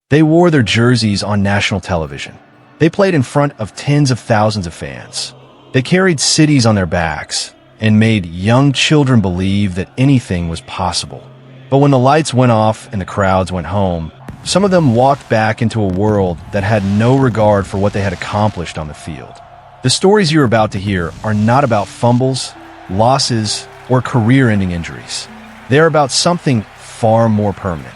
They wore their jerseys on national television. They played in front of tens of thousands of fans. They carried cities on their backs and made young children believe that anything was possible. But when the lights went off and the crowds went home, some of them walked back into a world that had no regard for what they had accomplished on the field. The stories you're about to hear are not about fumbles, losses, or career-ending injuries. They are about something far more permanent.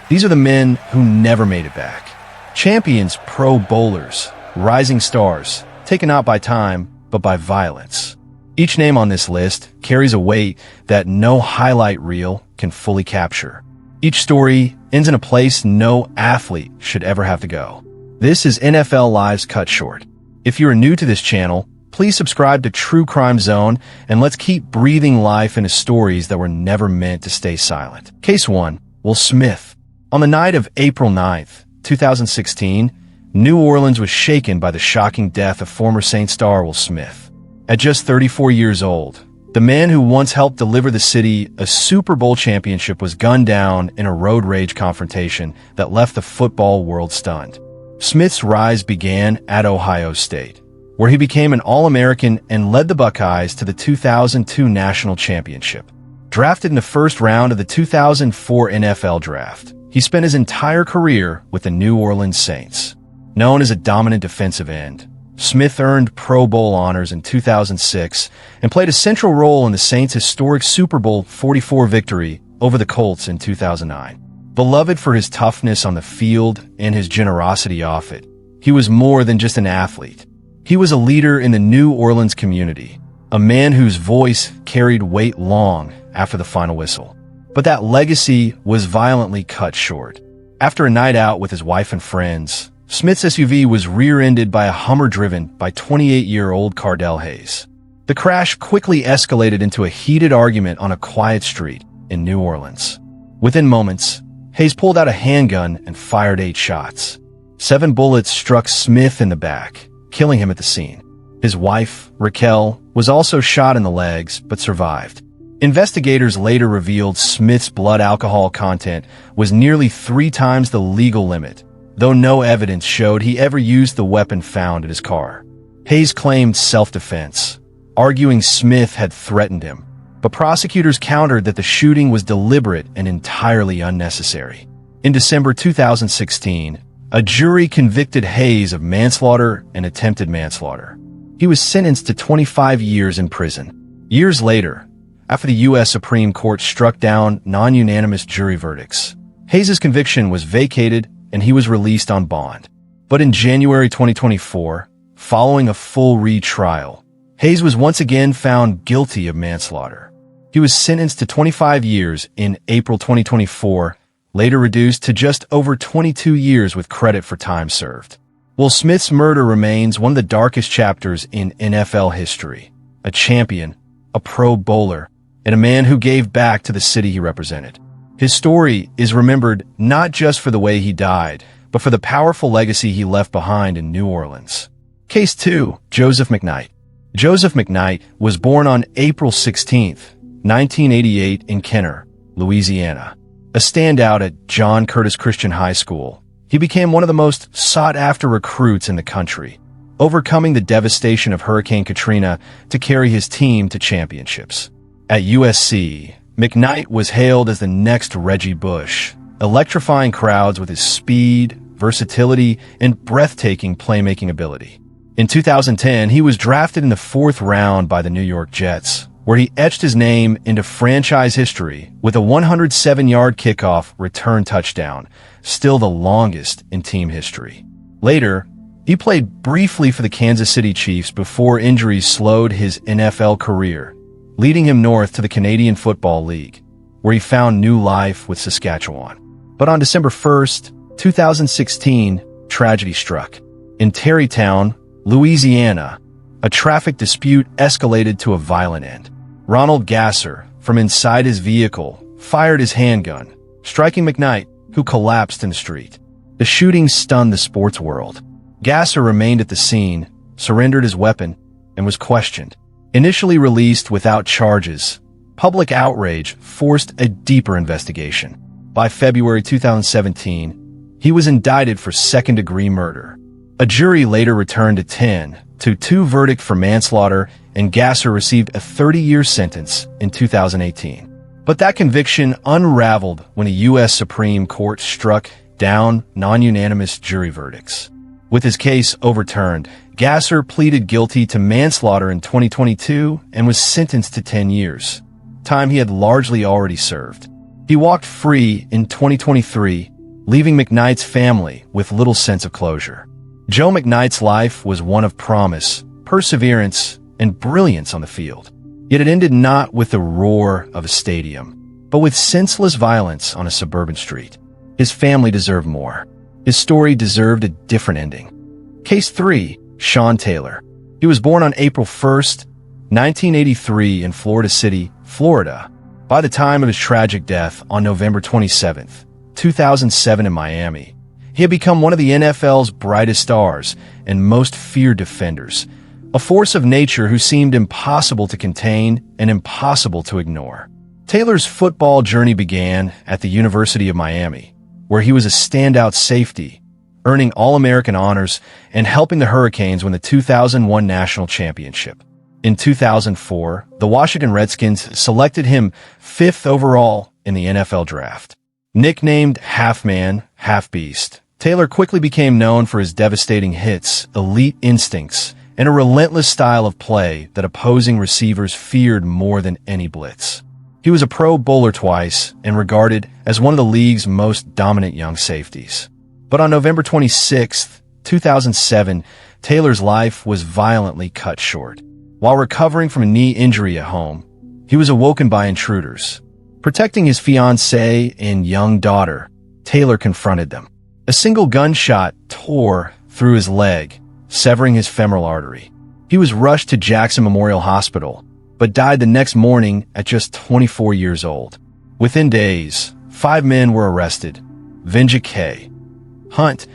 These are the men who never made it back. Champions, Pro Bowlers, rising stars, taken not by time, but by violence. Each name on this list carries a weight that no highlight reel can fully capture. Each story ends in a place no athlete should ever have to go. This is NFL Lives Cut Short. If you are new to this channel, please subscribe to True Crime Zone, and let's keep breathing life into stories that were never meant to stay silent. Case 1. Will Smith. On the night of April 9th, 2016, New Orleans was shaken by the shocking death of former Saints star Will Smith. At just 34 years old, the man who once helped deliver the city a Super Bowl championship was gunned down in a road rage confrontation that left the football world stunned. Smith's rise began at Ohio State, where he became an All-American and led the Buckeyes to the 2002 national championship. Drafted in the first round of the 2004 NFL Draft, he spent his entire career with the New Orleans Saints. Known as a dominant defensive end, Smith earned Pro Bowl honors in 2006 and played a central role in the Saints' historic Super Bowl 44 victory over the Colts in 2009. Beloved for his toughness on the field and his generosity off it, he was more than just an athlete. He was a leader in the New Orleans community, a man whose voice carried weight long after the final whistle. But that legacy was violently cut short. After a night out with his wife and friends, Smith's SUV was rear-ended by a Hummer driven by 28-year-old Cardell Hayes. The crash quickly escalated into a heated argument on a quiet street in New Orleans. Within moments, Hayes pulled out a handgun and fired 8 shots. 7 bullets struck Smith in the back, killing him at the scene. His wife, Raquel, was also shot in the legs but survived. Investigators later revealed Smith's blood alcohol content was nearly 3 times the legal limit, though no evidence showed he ever used the weapon found at his car. Hayes claimed self-defense, arguing Smith had threatened him, but prosecutors countered that the shooting was deliberate and entirely unnecessary. In December 2016, a jury convicted Hayes of manslaughter and attempted manslaughter. He was sentenced to 25 years in prison. Years later, after the U.S. Supreme Court struck down non-unanimous jury verdicts, Hayes' conviction was vacated and he was released on bond. But in January 2024, following a full retrial, Hayes was once again found guilty of manslaughter. He was sentenced to 25 years in April 2024, later reduced to just over 22 years with credit for time served. Will Smith's murder remains one of the darkest chapters in NFL history. A champion, a Pro Bowler, and a man who gave back to the city he represented. His story is remembered not just for the way he died, but for the powerful legacy he left behind in New Orleans. Case 2. Joseph McKnight. Joseph McKnight was born on April 16, 1988 in Kenner, Louisiana. A standout at John Curtis Christian High School, he became one of the most sought-after recruits in the country, overcoming the devastation of Hurricane Katrina to carry his team to championships. At USC, McKnight was hailed as the next Reggie Bush, electrifying crowds with his speed, versatility, and breathtaking playmaking ability. In 2010, he was drafted in the 4th round by the New York Jets, where he etched his name into franchise history with a 107-yard kickoff return touchdown, still the longest in team history. Later, he played briefly for the Kansas City Chiefs before injuries slowed his NFL career, leading him north to the Canadian Football League, where he found new life with Saskatchewan. But on December 1st, 2016, tragedy struck. In Terrytown, Louisiana, a traffic dispute escalated to a violent end. Ronald Gasser, from inside his vehicle, fired his handgun, striking McKnight, who collapsed in the street. The shooting stunned the sports world. Gasser remained at the scene, surrendered his weapon, and was questioned. Initially released without charges, public outrage forced a deeper investigation. By February 2017, He was indicted for second-degree murder. A jury later returned a 10-2 verdict for manslaughter, and Gasser received a 30-year sentence in 2018. But that conviction unraveled when a U.S. Supreme Court struck down non-unanimous jury verdicts. With his case overturned, Gasser pleaded guilty to manslaughter in 2022 and was sentenced to 10 years, time he had largely already served. He walked free in 2023, leaving McKnight's family with little sense of closure. Joe McKnight's life was one of promise, perseverance, and brilliance on the field. Yet it ended not with the roar of a stadium, but with senseless violence on a suburban street. His family deserved more. His story deserved a different ending. Case 3. Sean Taylor. He was born on April 1st, 1983 in Florida City, Florida. By the time of his tragic death on November 27th, 2007 in Miami, he had become one of the NFL's brightest stars and most feared defenders, a force of nature who seemed impossible to contain and impossible to ignore. Taylor's football journey began at the University of Miami, where he was a standout safety, earning All-American honors and helping the Hurricanes win the 2001 national championship. In 2004, the Washington Redskins selected him 5th overall in the NFL draft. Nicknamed Half-Man, Half-Beast, Taylor quickly became known for his devastating hits, elite instincts, and a relentless style of play that opposing receivers feared more than any blitz. He was a Pro Bowler twice and regarded as one of the league's most dominant young safeties. But on November 26, 2007, Taylor's life was violently cut short. While recovering from a knee injury at home, he was awoken by intruders. Protecting his fiancée and young daughter, Taylor confronted them. A single gunshot tore through his leg, severing his femoral artery. He was rushed to Jackson Memorial Hospital, but died the next morning at just 24 years old. Within days, 5 men were arrested: Blenda Gay, Hunt,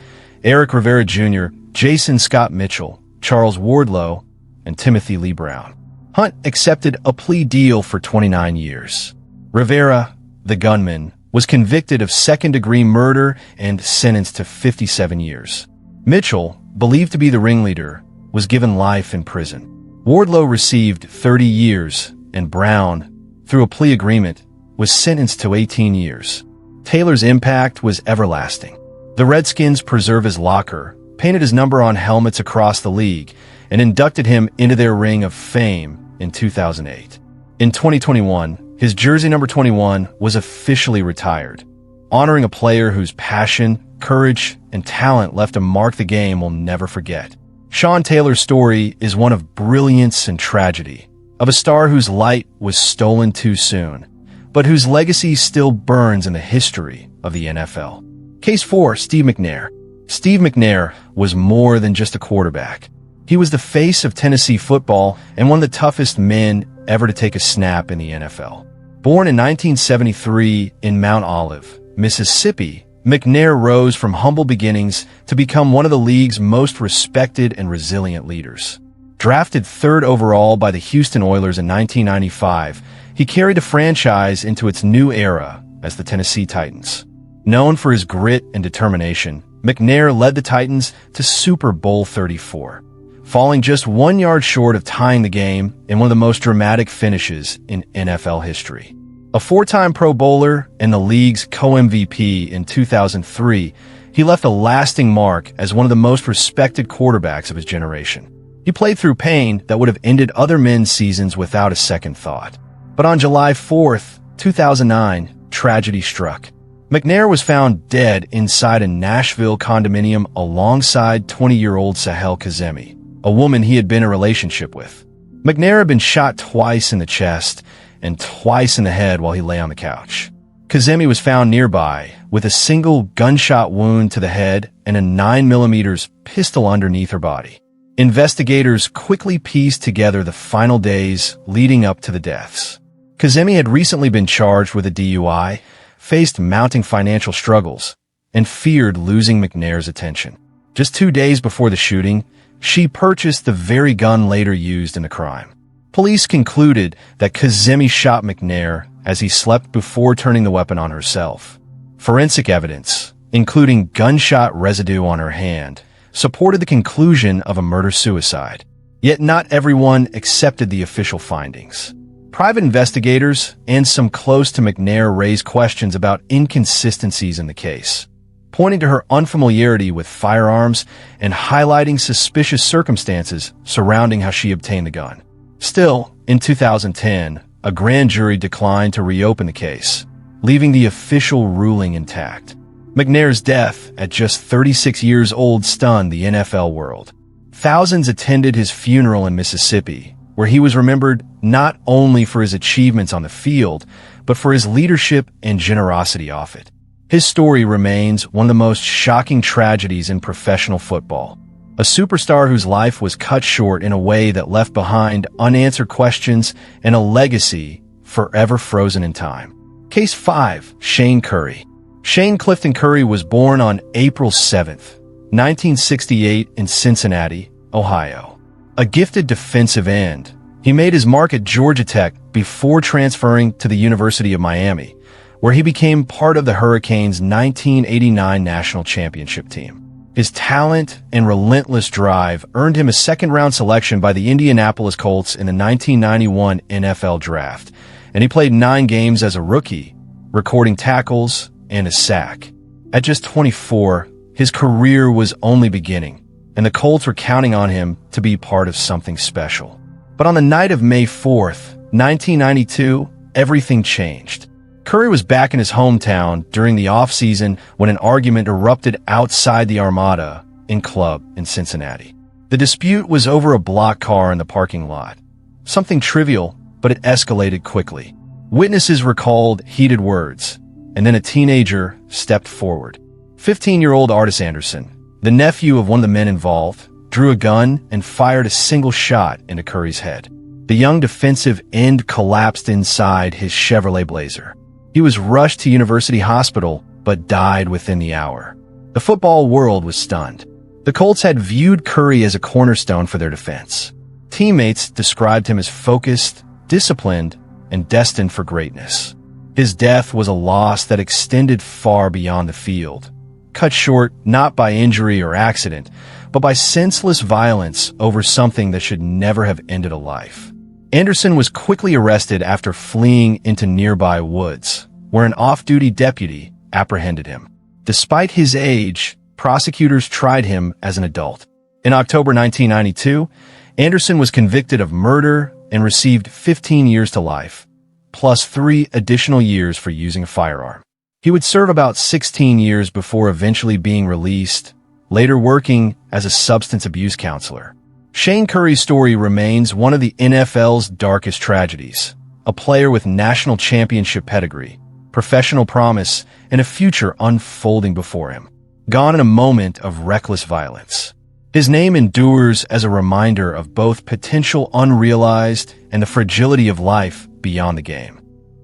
Eric Rivera Jr., Jason Scott Mitchell, Charles Wardlow, and Timothy Lee Brown. Hunt accepted a plea deal for 29 years. Rivera, the gunman, was convicted of second-degree murder and sentenced to 57 years. Mitchell, believed to be the ringleader, was given life in prison. Wardlow received 30 years, and Brown, through a plea agreement, was sentenced to 18 years. Taylor's impact was everlasting. The Redskins preserved his locker, painted his number on helmets across the league, and inducted him into their Ring of Fame in 2008. In 2021, his jersey number 21 was officially retired, honoring a player whose passion, courage, and talent left a mark the game will never forget. Sean Taylor's story is one of brilliance and tragedy, of a star whose light was stolen too soon, but whose legacy still burns in the history of the NFL. Case 4. Steve McNair. Steve McNair was more than just a quarterback. He was the face of Tennessee football and one of the toughest men ever to take a snap in the NFL. Born in 1973 in Mount Olive, Mississippi, McNair rose from humble beginnings to become one of the league's most respected and resilient leaders. Drafted 3rd overall by the Houston Oilers in 1995, he carried the franchise into its new era as the Tennessee Titans. Known for his grit and determination, McNair led the Titans to Super Bowl 34, falling just 1 yard short of tying the game in one of the most dramatic finishes in NFL history. A 4-time Pro Bowler and the league's co-MVP in 2003, he left a lasting mark as one of the most respected quarterbacks of his generation. He played through pain that would have ended other men's seasons without a second thought. But on July 4th, 2009, tragedy struck. McNair was found dead inside a Nashville condominium alongside 20-year-old Sahel Kazemi, a woman he had been in a relationship with. McNair had been shot twice in the chest and twice in the head while he lay on the couch. Kazemi was found nearby with a single gunshot wound to the head and a 9mm pistol underneath her body. Investigators quickly pieced together the final days leading up to the deaths. Kazemi had recently been charged with a DUI, faced mounting financial struggles, and feared losing McNair's attention. Just 2 days before the shooting, she purchased the very gun later used in the crime. Police concluded that Kazemi shot McNair as he slept before turning the weapon on herself. Forensic evidence, including gunshot residue on her hand, supported the conclusion of a murder-suicide. Yet not everyone accepted the official findings. Private investigators and some close to McNair raised questions about inconsistencies in the case, pointing to her unfamiliarity with firearms and highlighting suspicious circumstances surrounding how she obtained the gun. Still, in 2010, a grand jury declined to reopen the case, leaving the official ruling intact. McNair's death at just 36 years old stunned the NFL world. Thousands attended his funeral in Mississippi, where he was remembered not only for his achievements on the field, but for his leadership and generosity off it. His story remains one of the most shocking tragedies in professional football. A superstar whose life was cut short in a way that left behind unanswered questions and a legacy forever frozen in time. Case 5. Shane Curry. Shane Clifton Curry was born on April 7, 1968 in Cincinnati, Ohio. A gifted defensive end, he made his mark at Georgia Tech before transferring to the University of Miami, where he became part of the Hurricanes' 1989 national championship team. His talent and relentless drive earned him a second-round selection by the Indianapolis Colts in the 1991 NFL Draft, and he played 9 games as a rookie, recording tackles and a sack. At just 24, his career was only beginning, and the Colts were counting on him to be part of something special. But on the night of May 4th, 1992, everything changed. Curry was back in his hometown during the offseason when an argument erupted outside the Armada Inn Club in Cincinnati. The dispute was over a block car in the parking lot. Something trivial, but it escalated quickly. Witnesses recalled heated words, and then a teenager stepped forward. 15-year-old Artis Anderson, the nephew of one of the men involved, drew a gun and fired a single shot into Curry's head. The young defensive end collapsed inside his Chevrolet Blazer. He was rushed to University Hospital, but died within the hour. The football world was stunned. The Colts had viewed Curry as a cornerstone for their defense. Teammates described him as focused, disciplined, and destined for greatness. His death was a loss that extended far beyond the field, cut short not by injury or accident, but by senseless violence over something that should never have ended a life. Anderson was quickly arrested after fleeing into nearby woods, where an off-duty deputy apprehended him. Despite his age, prosecutors tried him as an adult. In October 1992, Anderson was convicted of murder and received 15 years to life, plus 3 additional years for using a firearm. He would serve about 16 years before eventually being released, later working as a substance abuse counselor. Shane Curry's story remains one of the NFL's darkest tragedies, a player with national championship pedigree, professional promise, and a future unfolding before him, gone in a moment of reckless violence. His name endures as a reminder of both potential unrealized and the fragility of life beyond the game.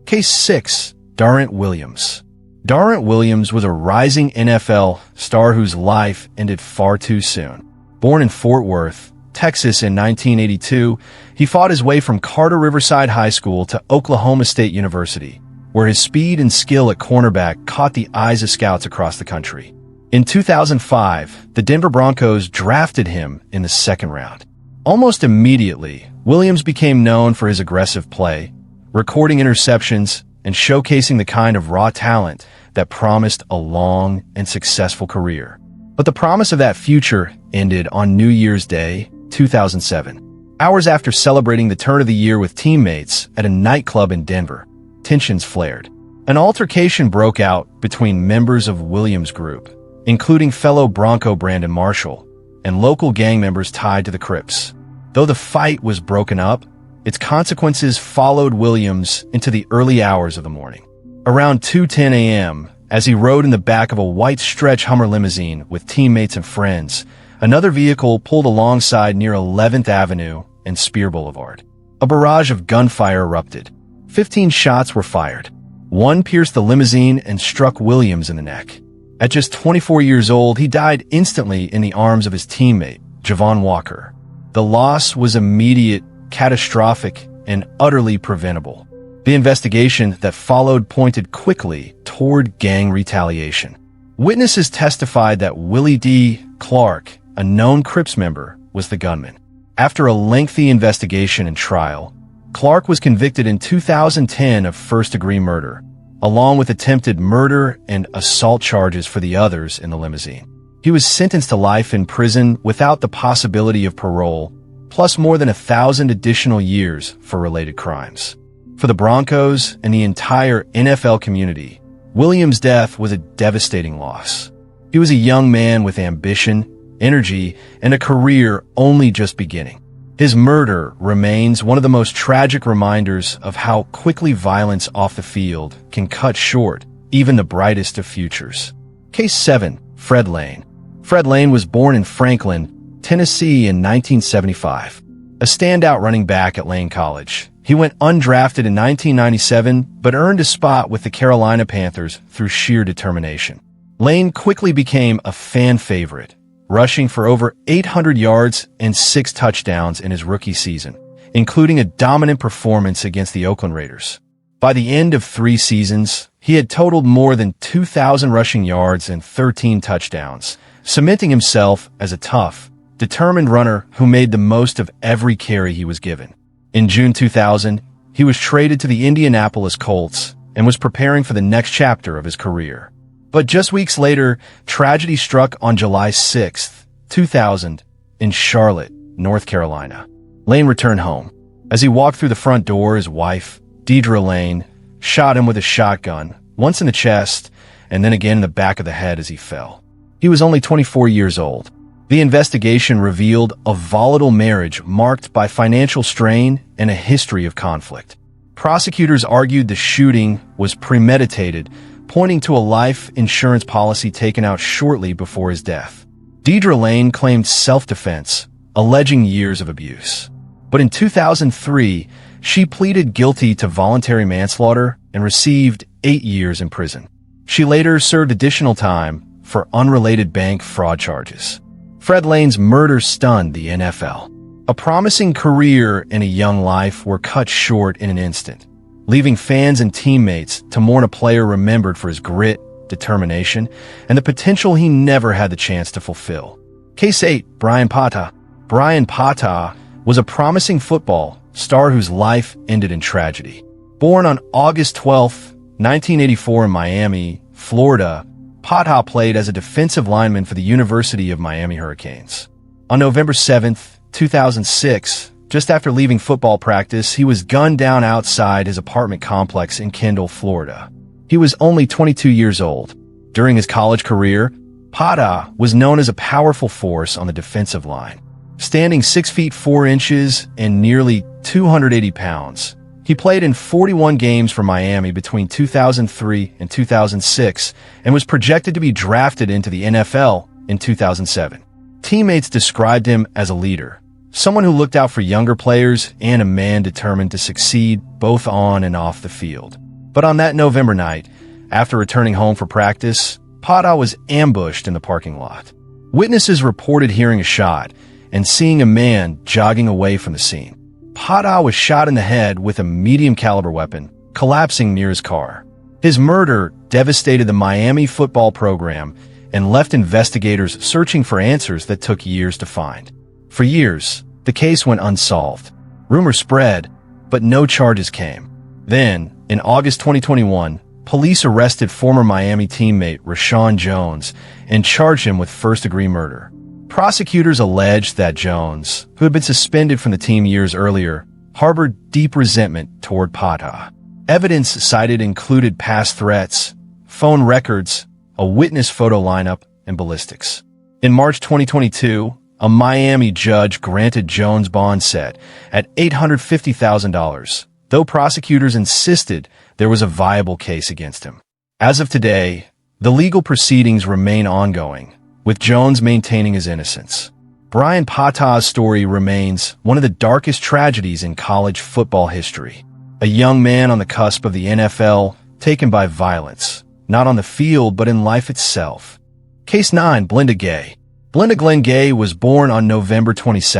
Case 6. Darren Williams. Darren Williams was a rising NFL star whose life ended far too soon. Born in Fort Worth, Texas in 1982, he fought his way from Carter Riverside High School to Oklahoma State University, where his speed and skill at cornerback caught the eyes of scouts across the country. In 2005, the Denver Broncos drafted him in the 2nd round. Almost immediately, Williams became known for his aggressive play, recording interceptions, and showcasing the kind of raw talent that promised a long and successful career. But the promise of that future ended on New Year's Day, 2007. Hours after celebrating the turn of the year with teammates at a nightclub in Denver, tensions flared. An altercation broke out between members of Williams' group, including fellow Bronco Brandon Marshall, and local gang members tied to the Crips. Though the fight was broken up, its consequences followed Williams into the early hours of the morning. Around 2:10 a.m., as he rode in the back of a white stretch Hummer limousine with teammates and friends, another vehicle pulled alongside near 11th Avenue and Spear Boulevard. A barrage of gunfire erupted. 15 shots were fired. One pierced the limousine and struck Williams in the neck. At just 24 years old, he died instantly in the arms of his teammate, Javon Walker. The loss was immediate, catastrophic, and utterly preventable. The investigation that followed pointed quickly toward gang retaliation. Witnesses testified that Willie D. Clark, a known Crips member, was the gunman. After a lengthy investigation and trial, Clark was convicted in 2010 of first-degree murder, along with attempted murder and assault charges for the others in the limousine. He was sentenced to life in prison without the possibility of parole, plus more than 1,000 additional years for related crimes. For the Broncos and the entire NFL community, Williams' death was a devastating loss. He was a young man with ambition, energy, and a career only just beginning. His murder remains one of the most tragic reminders of how quickly violence off the field can cut short even the brightest of futures. Case 7. Fred Lane. Fred Lane was born in Franklin, Tennessee in 1975. A standout running back at Lane College, he went undrafted in 1997 but earned a spot with the Carolina Panthers through sheer determination. Lane quickly became a fan favorite, rushing for over 800 yards and 6 touchdowns in his rookie season, including a dominant performance against the Oakland Raiders. By the end of 3 seasons, he had totaled more than 2,000 rushing yards and 13 touchdowns, cementing himself as a tough, determined runner who made the most of every carry he was given. In June 2000, he was traded to the Indianapolis Colts and was preparing for the next chapter of his career. But just weeks later, tragedy struck on July 6, 2000, in Charlotte, North Carolina. Lane returned home. As he walked through the front door, his wife, Deidre Lane, shot him with a shotgun, once in the chest and then again in the back of the head as he fell. He was only 24 years old. The investigation revealed a volatile marriage marked by financial strain and a history of conflict. Prosecutors argued the shooting was premeditated, pointing to a life insurance policy taken out shortly before his death. Deidre Lane claimed self-defense, alleging years of abuse. But in 2003, she pleaded guilty to voluntary manslaughter and received 8 years in prison. She later served additional time for unrelated bank fraud charges. Fred Lane's murder stunned the NFL. A promising career and a young life were cut short in an instant, leaving fans and teammates to mourn a player remembered for his grit, determination, and the potential he never had the chance to fulfill. Case 8. Brian Pata. Brian Pata was a promising football star whose life ended in tragedy. Born on August 12, 1984 in Miami, Florida, Pata played as a defensive lineman for the University of Miami Hurricanes. On November 7, 2006, just after leaving football practice, he was gunned down outside his apartment complex in Kendall, Florida. He was only 22 years old. During his college career, Pata was known as a powerful force on the defensive line. Standing 6 feet 4 inches and nearly 280 pounds, he played in 41 games for Miami between 2003 and 2006 and was projected to be drafted into the NFL in 2007. Teammates described him as a leader, someone who looked out for younger players and a man determined to succeed both on and off the field. But on that November night, after returning home for practice, Pata was ambushed in the parking lot. Witnesses reported hearing a shot and seeing a man jogging away from the scene. Pata was shot in the head with a medium-caliber weapon, collapsing near his car. His murder devastated the Miami football program and left investigators searching for answers that took years to find. For years, the case went unsolved. Rumors spread, but no charges came. Then, in August 2021, police arrested former Miami teammate Rashawn Jones and charged him with first-degree murder. Prosecutors alleged that Jones, who had been suspended from the team years earlier, harbored deep resentment toward Pata. Evidence cited included past threats, phone records, a witness photo lineup, and ballistics. In March 2022, a Miami judge granted Jones bond set at $850,000, though prosecutors insisted there was a viable case against him. As of today, the legal proceedings remain ongoing, with Jones maintaining his innocence. Brian Pata's story remains one of the darkest tragedies in college football history. A young man on the cusp of the NFL, taken by violence, not on the field but in life itself. Case 9. Blenda Gay. Blenda Gay was born on November 22,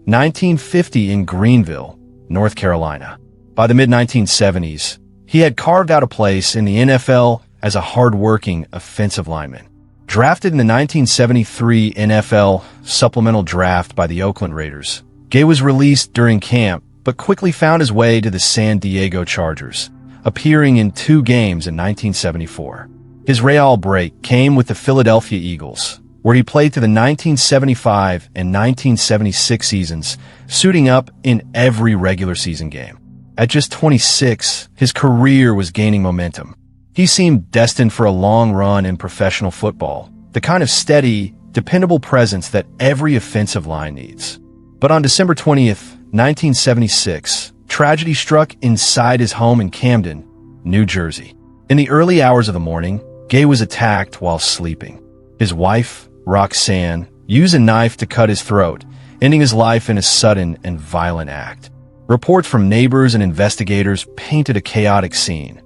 1950 in Greenville, North Carolina. By the mid-1970s, he had carved out a place in the NFL as a hard-working offensive lineman. Drafted in the 1973 NFL supplemental draft by the Oakland Raiders, Gay was released during camp but quickly found his way to the San Diego Chargers, appearing in 2 games in 1974. His Real break came with the Philadelphia Eagles, where he played through the 1975 and 1976 seasons, suiting up in every regular season game. At just 26, his career was gaining momentum. He seemed destined for a long run in professional football, the kind of steady, dependable presence that every offensive line needs. But on December 20th, 1976, tragedy struck inside his home in Camden, New Jersey. In the early hours of the morning, Gay was attacked while sleeping. His wife, Roxanne, used a knife to cut his throat, ending his life in a sudden and violent act. Reports from neighbors and investigators painted a chaotic scene,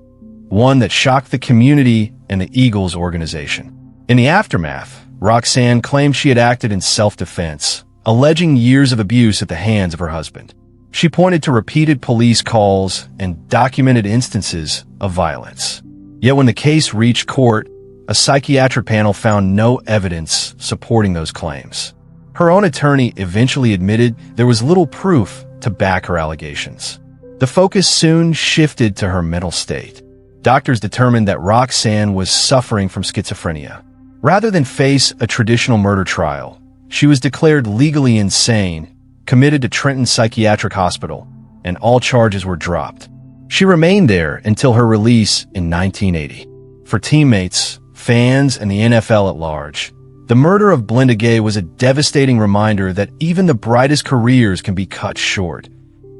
one that shocked the community and the Eagles organization. In the aftermath, Roxanne claimed she had acted in self-defense, alleging years of abuse at the hands of her husband. She pointed to repeated police calls and documented instances of violence. Yet when the case reached court, a psychiatric panel found no evidence supporting those claims. Her own attorney eventually admitted there was little proof to back her allegations. The focus soon shifted to her mental state. Doctors determined that Roxanne was suffering from schizophrenia. Rather than face a traditional murder trial, she was declared legally insane, committed to Trenton Psychiatric Hospital, and all charges were dropped. She remained there until her release in 1980. For teammates, fans, and the NFL at large, the murder of Blenda Gay was a devastating reminder that even the brightest careers can be cut short,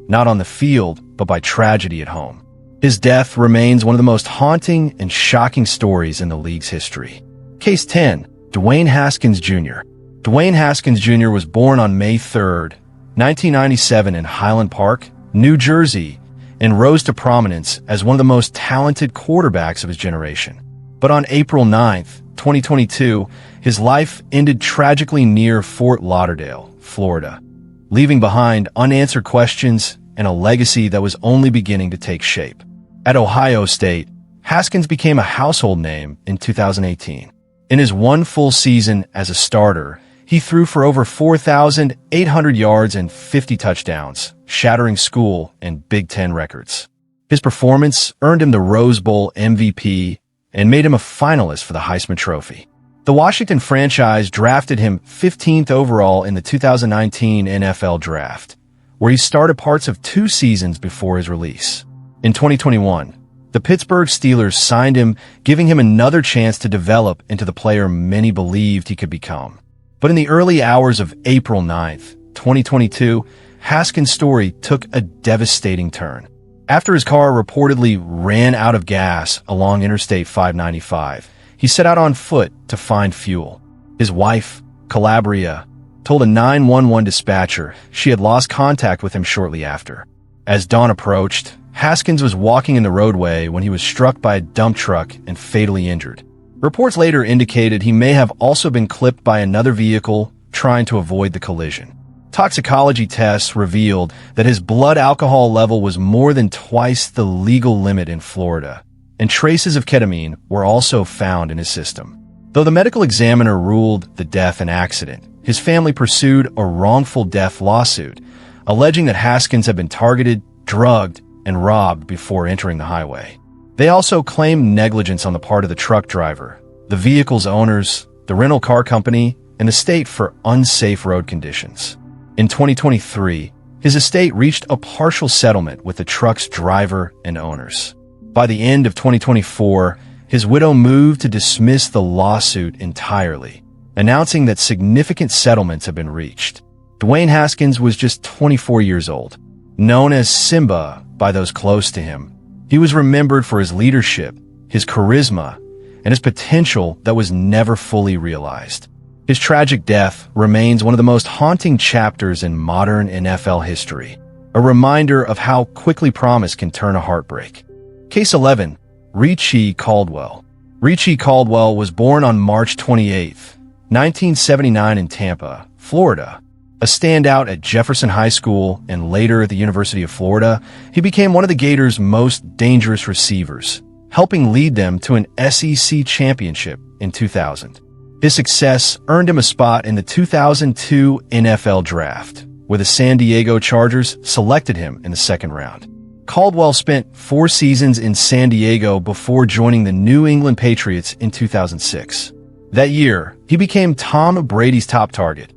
not on the field, but by tragedy at home. His death remains one of the most haunting and shocking stories in the league's history. Case 10. Dwayne Haskins Jr. Dwayne Haskins Jr. was born on May 3, 1997 in Highland Park, New Jersey, and rose to prominence as one of the most talented quarterbacks of his generation. But on April 9, 2022, his life ended tragically near Fort Lauderdale, Florida, leaving behind unanswered questions and a legacy that was only beginning to take shape. At Ohio State, Haskins became a household name in 2018. In his one full season as a starter, he threw for over 4,800 yards and 50 touchdowns, shattering school and Big Ten records. His performance earned him the Rose Bowl MVP and made him a finalist for the Heisman Trophy. The Washington franchise drafted him 15th overall in the 2019 NFL Draft, where he started parts of 2 seasons before his release. In 2021, the Pittsburgh Steelers signed him, giving him another chance to develop into the player many believed he could become. But in the early hours of April 9th, 2022, Haskins' story took a devastating turn. After his car reportedly ran out of gas along Interstate 595, he set out on foot to find fuel. His wife, Calabria, told a 911 dispatcher she had lost contact with him shortly after. As dawn approached, Haskins was walking in the roadway when he was struck by a dump truck and fatally injured. Reports later indicated he may have also been clipped by another vehicle trying to avoid the collision. Toxicology tests revealed that his blood alcohol level was more than twice the legal limit in Florida, and traces of ketamine were also found in his system. Though the medical examiner ruled the death an accident, his family pursued a wrongful death lawsuit, alleging that Haskins had been targeted, drugged, and robbed before entering the highway. They also claimed negligence on the part of the truck driver, the vehicle's owners, the rental car company, and the state for unsafe road conditions. In 2023, his estate reached a partial settlement with the truck's driver and owners. By the end of 2024, his widow moved to dismiss the lawsuit entirely, announcing that significant settlements have been reached. Dwayne Haskins was just 24 years old. Known as Simba by those close to him, he was remembered for his leadership, his charisma, and his potential that was never fully realized. His tragic death remains one of the most haunting chapters in modern NFL history, a reminder of how quickly promise can turn a heartbreak. Case 11. Richie Caldwell. Richie Caldwell was born on March 28, 1979 in Tampa, Florida. A standout at Jefferson High School and later at the University of Florida, he became one of the Gators' most dangerous receivers, helping lead them to an SEC championship in 2000. His success earned him a spot in the 2002 NFL Draft, where the San Diego Chargers selected him in the second round. Caldwell spent 4 seasons in San Diego before joining the New England Patriots in 2006. That year, he became Tom Brady's top target,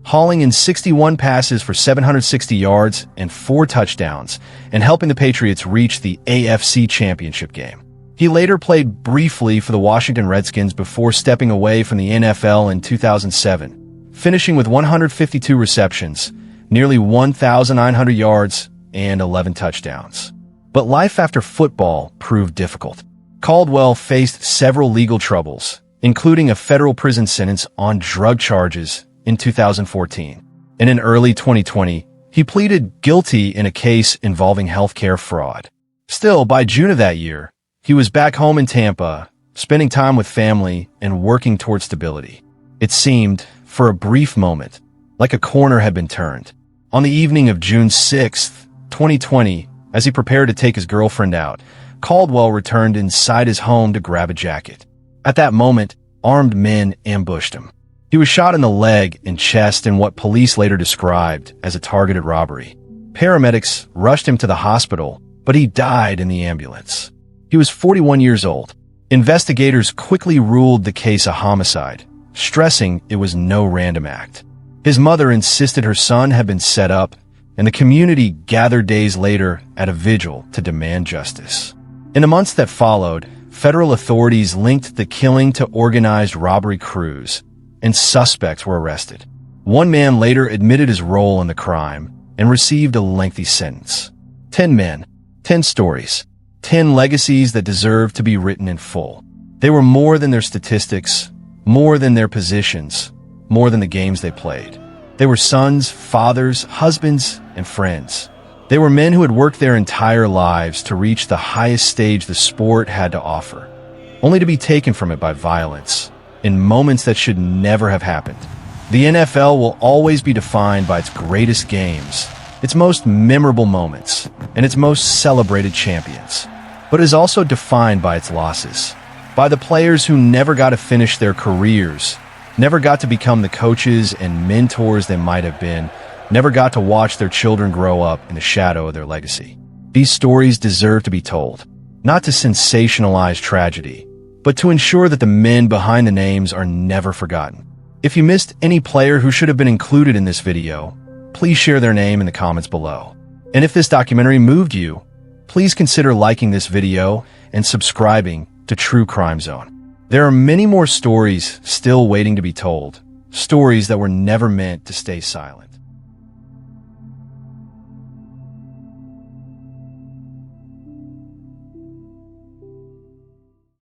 hauling in 61 passes for 760 yards and 4 touchdowns, and helping the Patriots reach the AFC Championship game. He later played briefly for the Washington Redskins before stepping away from the NFL in 2007, finishing with 152 receptions, nearly 1,900 yards, and 11 touchdowns. But life after football proved difficult. Caldwell faced several legal troubles, including a federal prison sentence on drug charges in 2014. And in early 2020, he pleaded guilty in a case involving healthcare fraud. Still, by June of that year, he was back home in Tampa, spending time with family and working toward stability. It seemed, for a brief moment, like a corner had been turned. On the evening of June 6th, 2020, as he prepared to take his girlfriend out, Caldwell returned inside his home to grab a jacket. At that moment, armed men ambushed him. He was shot in the leg and chest in what police later described as a targeted robbery. Paramedics rushed him to the hospital, but he died in the ambulance. He was 41 years old. Investigators quickly ruled the case a homicide, stressing it was no random act. His mother insisted her son had been set up, and the community gathered days later at a vigil to demand justice. In the months that followed, federal authorities linked the killing to organized robbery crews, and suspects were arrested. One man later admitted his role in the crime and received a lengthy sentence. 10 men, 10 stories, 10 legacies that deserve to be written in full. They were more than their statistics, more than their positions, more than the games they played. They were sons, fathers, husbands, and friends. They were men who had worked their entire lives to reach the highest stage the sport had to offer, only to be taken from it by violence, in moments that should never have happened. The NFL will always be defined by its greatest games, its most memorable moments, and its most celebrated champions. But it is also defined by its losses, by the players who never got to finish their careers, never got to become the coaches and mentors they might have been, never got to watch their children grow up in the shadow of their legacy. These stories deserve to be told, not to sensationalize tragedy, but to ensure that the men behind the names are never forgotten. If you missed any player who should have been included in this video, please share their name in the comments below. And if this documentary moved you, please consider liking this video and subscribing to True Crime Zone. There are many more stories still waiting to be told, stories that were never meant to stay silent.